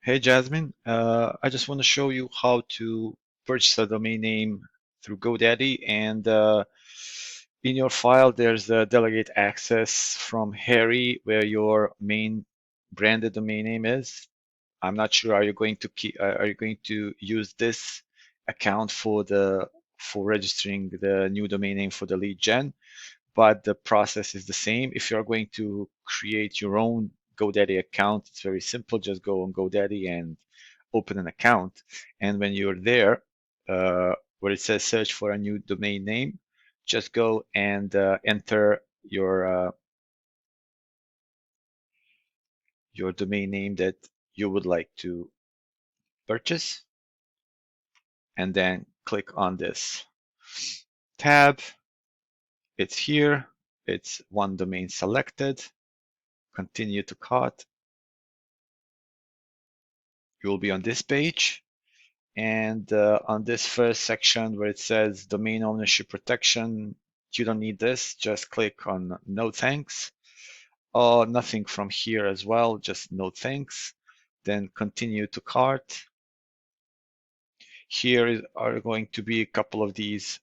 Hey Jasmine, I just want to show you how to purchase a domain name through GoDaddy, and in your file there's a delegate access from Harry where your main branded domain name is. I'm not sure, are you going to use this account for registering the new domain name for the lead gen? But the process is the same. If you're going to create your own GoDaddy account, it's very simple. Just go on GoDaddy and open an account. And when you're there, where it says search for a new domain name, just go and enter your domain name that you would like to purchase, and then click on this tab. It's here. It's one domain selected. Continue to cart. You will be on this page. And on this first section where it says domain ownership protection, you don't need this. Just click on no thanks. Or nothing from here as well, just no thanks. Then continue to cart. Here are going to be a couple of these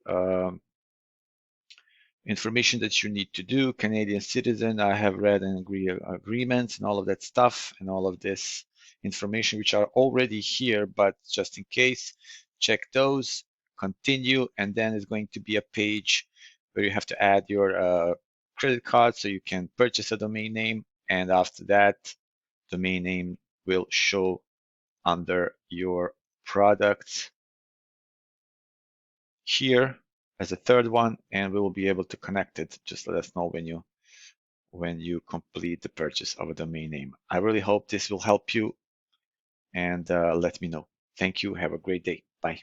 information that you need to do. Canadian citizen, I have read and agree agreements and all of that stuff and all of this information which are already here, but just in case, check those, continue, and then it's going to be a page where you have to add your credit card so you can purchase a domain name, and after that, domain name will show under your products here as a third one, and we will be able to connect it. Just let us know when you complete the purchase of a domain name. I really hope this will help you, and let me know. Thank you. Have a great day. Bye.